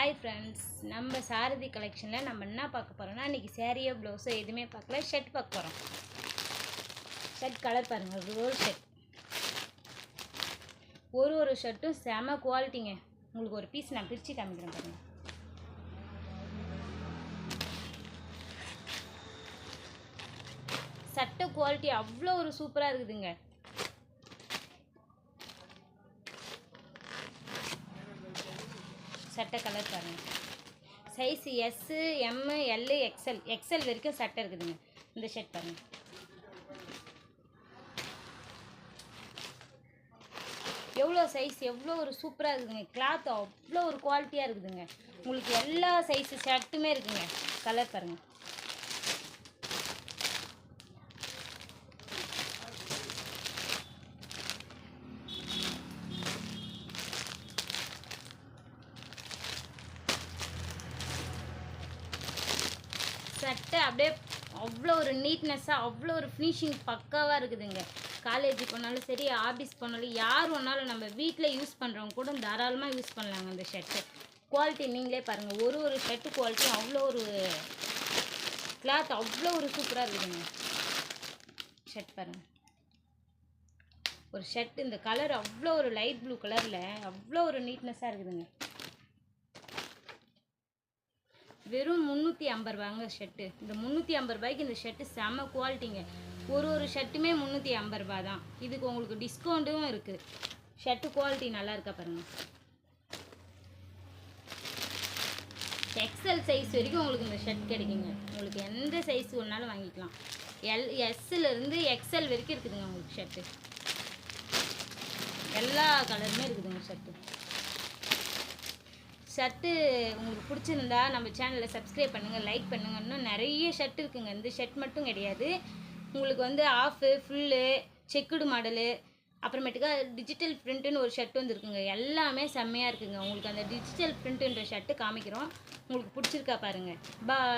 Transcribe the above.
Hi friends, நம்ம சாரதி கலெக்ஷனில் நம்ம என்ன பார்க்க போகிறோம்னா, இன்றைக்கி சேரீயோ ப்ளவுஸோ எதுவுமே பார்க்கல, ஷர்ட் பார்க்க போகிறோம். ஷர்ட் கலர் பாருங்கள், ரோல் ஷர்ட். ஒரு ஷர்ட்டும் செம குவாலிட்டிங்க. உங்களுக்கு ஒரு பீஸ் நான் பிரித்து காமிக்கிறேன் பாருங்கள். சட்டை குவாலிட்டி அவ்வளோ ஒரு சூப்பராக இருக்குதுங்க. சட்டை கலர் பாருங்கள். Size S, M, L, XL வரைக்கும் சட்டை இருக்குதுங்க. இந்த ஷர்ட் பாருங்கள். எவ்வளோ சைஸ், எவ்வளோ ஒரு சூப்பராக இருக்குதுங்க. கிளாத் அவ்வளோ ஒரு குவாலிட்டியாக இருக்குதுங்க. உங்களுக்கு எல்லா சைஸு ஷர்ட்டுமே இருக்குங்க. கலர் பாருங்கள். சட்டை அப்படியே அவ்வளோ ஒரு நீட்னஸ்ஸாக, அவ்வளோ ஒரு ஃபினிஷிங் பக்காவாக இருக்குதுங்க. காலேஜ் போனாலும் சரி, ஆஃபீஸ் போனாலும், யார் வேணாலும் நம்ம வீட்டில் யூஸ் பண்ணுறவங்க கூட தாராளமாக யூஸ் பண்ணலாங்க. இந்த ஷர்ட்டு குவாலிட்டி நீங்களே பாருங்கள். ஒரு ஷர்ட்டு குவாலிட்டி அவ்வளோ ஒரு கிளாத் அவ்வளோ ஒரு சூப்பராக இருக்குதுங்க. ஷர்ட் பாருங்கள். ஒரு ஷர்ட் இந்த கலர் அவ்வளோ ஒரு லைட் ப்ளூ கலரில் அவ்வளோ ஒரு நீட்னஸ்ஸாக இருக்குதுங்க. வெறும் 350 ரூபாங்க ஷர்ட்டு. இந்த 350 ரூபாய்க்கு இந்த ஷர்ட்டு செம்ம குவாலிட்டிங்க. ஒரு ஷர்ட்டுமே 350 ரூபா தான். இதுக்கு உங்களுக்கு டிஸ்கவுண்ட்டும் இருக்குது. ஷர்ட்டு குவாலிட்டி நல்லா இருக்கா பாருங்கள். எக்ஸ்எல் சைஸ் வரைக்கும் உங்களுக்கு இந்த ஷர்ட் கிடைக்குங்க. உங்களுக்கு எந்த சைஸ் ஒன்றாலும் வாங்கிக்கலாம். எஸ்லேருந்து எக்ஸ்எல் வரைக்கும் இருக்குதுங்க உங்களுக்கு ஷர்ட்டு. எல்லா கலருமே இருக்குதுங்க ஷர்ட்டு உங்களுக்கு பிடிச்சிருந்தா நம்ம சேனலை சப்ஸ்கிரைப் பண்ணுங்கள், லைக் பண்ணுங்கள். இன்னும் நிறைய ஷர்ட் இருக்குங்க. இந்த ஷர்ட் மட்டும் கிடையாது. உங்களுக்கு வந்து ஆஃபு, ஃபுல்லு, செக்குடு மாடலு, அப்புறமேட்டுக்கா டிஜிட்டல் பிரிண்ட்டுன்னு ஒரு ஷர்ட் வந்து இருக்குங்க. எல்லாமே செம்மையாக இருக்குங்க. உங்களுக்கு அந்த டிஜிட்டல் பிரிண்ட்டுன்ற ஷர்ட்டு காமிக்கிறோம். உங்களுக்கு பிடிச்சிருக்கா பாருங்கள். பாய்.